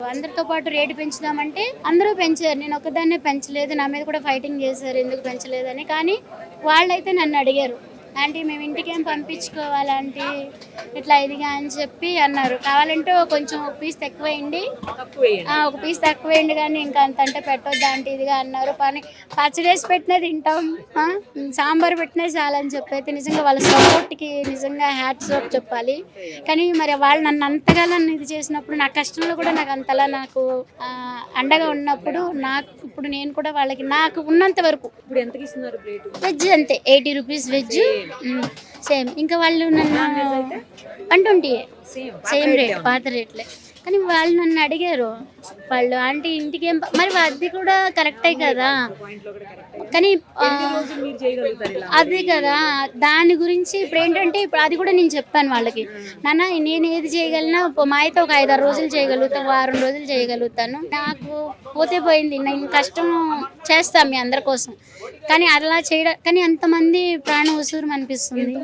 అందరితో పాటు రేటు పెంచుదామంటే అందరూ పెంచారు. నేను ఒక్కదాన్నే పెంచలేదు. నా మీద కూడా ఫైటింగ్ చేశారు ఎందుకు పెంచలేదని. కానీ వాళ్ళైతే నన్ను అడిగారు, ఆంటీ మేము ఇంటికేం పంపించుకోవాలి ఆంటీ ఇట్లా ఇదిగా అని చెప్పి అన్నారు. కావాలంటే కొంచెం ఒక పీస్ తక్కువేయండి, ఒక పీస్ తక్కువేయండి కానీ ఇంకా అంత అంటే పెట్టొద్దు ఆంటీ ఇదిగా అన్నారు. పని పచ్చడేసి పెట్టినా తింటాం, సాంబార్ పెట్టినా చాలని చెప్పి అయితే నిజంగా వాళ్ళ సపోర్ట్కి నిజంగా హ్యాట్స్ ఆఫ్ చెప్పాలి. కానీ మరి వాళ్ళు నన్ను అంతగా నన్ను ఇది చేసినప్పుడు నా కష్టంలో కూడా నాకు అంతలా నాకు అండగా ఉన్నప్పుడు నాకు ఇప్పుడు నేను కూడా వాళ్ళకి నాకు ఉన్నంత వరకు ఇప్పుడు ఎంతకి ఇస్తున్నారు ప్లేట్? వెజ్ అంతే 80 రూపీస్ వెజ్ సేమ్. ఇంకా వాళ్ళు నన్ను 120 సేమ్ రేట్ పాత రేట్లే. కానీ వాళ్ళు నన్ను అడిగారు, వాళ్ళు ఆంటీ ఇంటికి ఏం మరి అది కూడా కరెక్టే కదా. కానీ అదే కదా దాని గురించి ఇప్పుడు ఏంటంటే ఇప్పుడు అది కూడా నేను చెప్పాను వాళ్ళకి, నాన్న నేను ఏది చేయగలనా మా అయితే ఒక 5-6 రోజులు చేయగలుగుతాను, వారం రోజులు చేయగలుగుతాను. నాకు పోతే పోయింది, నేను కష్టం చేస్తాను మీ అందరి కోసం. కానీ అలా చేయడం కానీ అంతమంది ప్రాణం ఉసూరు అనిపిస్తుంది.